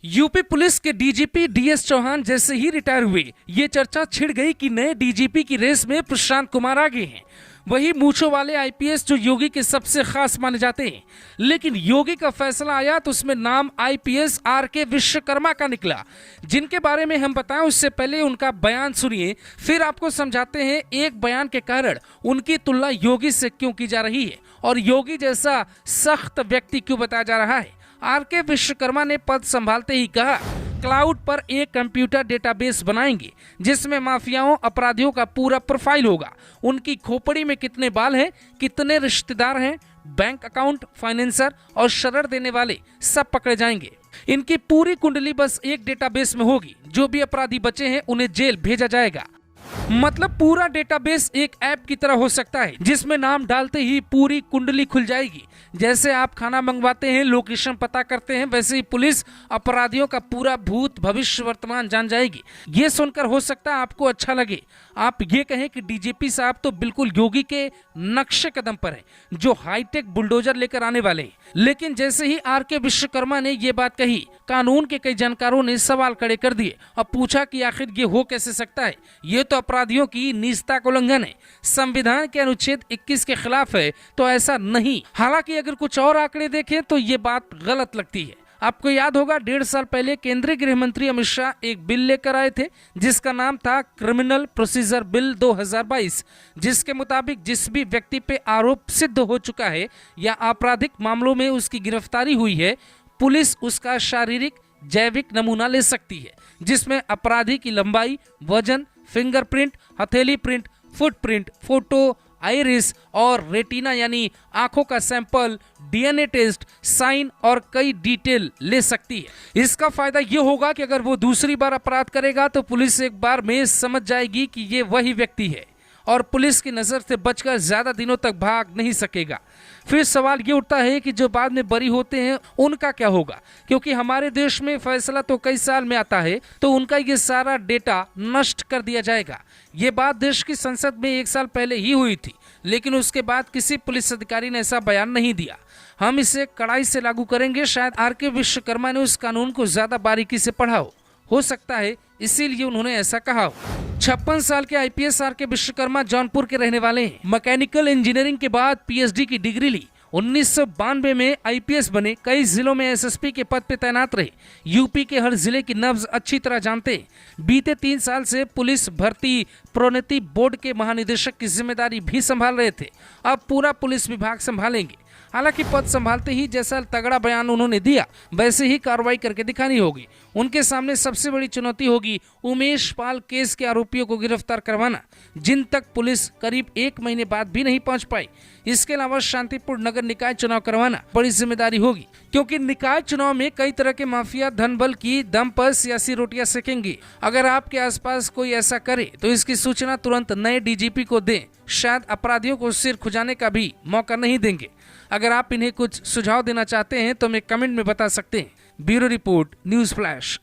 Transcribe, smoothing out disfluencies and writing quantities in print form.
UP police के DGP DS Chauhan जैसे ही retire हुए, ये चर्चा छिड़ गई कि नए डीजीपी की रेस में प्रशांत कुमार आगे हैं। वही मूंछों वाले आईपीएस जो योगी के सबसे खास माने जाते हैं। लेकिन योगी का फैसला आया तो उसमें नाम आईपीएस आरके विश्वकर्मा का निकला, जिनके बारे में हम बताएं उससे पहले उनका बयान सुनिए, फिर आपको समझाते हैं एक बयान के कारण उनकी तुलना योगी से क्यों की जा रही है और योगी जैसा सख्त व्यक्ति क्यों बताया जा रहा है। आरके विश्वकर्मा ने पद संभालते ही कहा, क्लाउड पर एक कंप्यूटर डेटाबेस बनाएंगे जिसमें माफियाओं अपराधियों का पूरा प्रोफाइल होगा। उनकी खोपड़ी में कितने बाल हैं, कितने रिश्तेदार हैं, बैंक अकाउंट, फाइनेंसर और शरण देने वाले सब पकड़े जाएंगे। इनकी पूरी कुंडली बस एक डेटाबेस में होगी। जो भी अपराधी बचे हैं उन्हें जेल भेजा जाएगा। मतलब पूरा डेटाबेस एक ऐप की तरह हो सकता है जिसमें नाम डालते ही पूरी कुंडली खुल जाएगी। जैसे आप खाना मंगवाते हैं, लोकेशन पता करते हैं, वैसे ही पुलिस अपराधियों का पूरा भूत भविष्य वर्तमान जान जाएगी। ये सुनकर हो सकता है आपको अच्छा लगे, आप ये कहें कि डीजीपी साहब तो बिल्कुल योगी के नक्शे कदम पर हैं, जो हाईटेक बुलडोजर लेकर आने वाले हैं। लेकिन जैसे ही आरके विश्वकर्मा ने ये बात कही, कानून के कई जानकारों ने सवाल खड़े कर दिए और पूछा कि आखिर ये हो कैसे सकता है। ये तो अपराधियों की निजता का उल्लंघन है, संविधान के अनुच्छेद 21 के खिलाफ है, तो ऐसा नहीं। हालांकि अगर कुछ और आंकड़े देखें तो ये बात गलत लगती है। आपको याद होगा 1.5 साल पहले केंद्रीय गृह मंत्री अमित शाह एक बिल लेकर आए थे जिसका नाम था क्रिमिनल प्रोसीजर बिल 2022, जिसके मुताबिक जिस भी व्यक्ति पे आरोप सिद्ध हो चुका है या आपराधिक मामलों में उसकी गिरफ्तारी हुई है, पुलिस उसका शारीरिक जैविक नमूना ले सकती है, जिसमें अपराधी की लंबाई, वजन, फिंगरप्रिंट, हथेली प्रिंट, फुटप्रिंट, फोटो, आइरिस और रेटिना यानी आंखों का सैंपल, डीएनए टेस्ट, साइन और कई डिटेल ले सकती है। इसका फायदा ये होगा कि अगर वो दूसरी बार अपराध करेगा तो पुलिस एक बार में समझ जाएगी कि ये वही व्यक्ति है और पुलिस की नजर से बचकर ज्यादा दिनों तक भाग नहीं सकेगा। फिर सवाल ये उठता है कि जो बाद में बरी होते हैं उनका क्या होगा, क्योंकि हमारे देश में फैसला तो कई साल में आता है, तो उनका ये सारा डेटा नष्ट कर दिया जाएगा। ये बात देश की संसद में 1 साल पहले ही हुई थी, लेकिन उसके बाद किसी पुलिस अधिकारी ने ऐसा बयान नहीं दिया। हम इसे कड़ाई से लागू करेंगे। शायद आरके विश्वकर्मा ने उस कानून को ज्यादा बारीकी से पढ़ा हो सकता है इसीलिए उन्होंने ऐसा कहा हो। 56 साल के आईपीएस आरके विश्वकर्मा जौनपुर के रहने वाले हैं। मैकेनिकल इंजीनियरिंग के बाद पीएचडी की डिग्री ली। 1992 में आईपीएस बने। कई जिलों में एसएसपी के पद पर तैनात रहे। यूपी के हर जिले की नब्ज अच्छी तरह जानते हैं। बीते 3 साल से पुलिस भर्ती प्रोन्नति बोर्ड के महानिदेशक की जिम्मेदारी भी संभाल रहे थे। अब पूरा पुलिस विभाग संभालेंगे। हालांकि पद संभालते ही जैसा तगड़ा बयान उन्होंने दिया वैसे ही कार्रवाई करके दिखानी होगी। उनके सामने सबसे बड़ी चुनौती होगी उमेश पाल केस के आरोपियों को गिरफ्तार करवाना, जिन तक पुलिस करीब 1 महीने बाद भी नहीं पहुंच पाई। इसके अलावा शांतिपूर्ण नगर निकाय चुनाव करवाना बड़ी जिम्मेदारी होगी, क्योंकि निकाय चुनाव में कई तरह के माफिया धन बल की दम पर सियासी रोटियां सेकेंगे। अगर आपके आसपास कोई ऐसा करे तो इसकी सूचना तुरंत नए डीजीपी को दें। शायद अपराधियों को सिर खुजाने का भी मौका नहीं देंगे। अगर आप इन्हें कुछ सुझाव देना चाहते हैं तो हमें कमेंट में बता सकते हैं। Bureau report, news flash.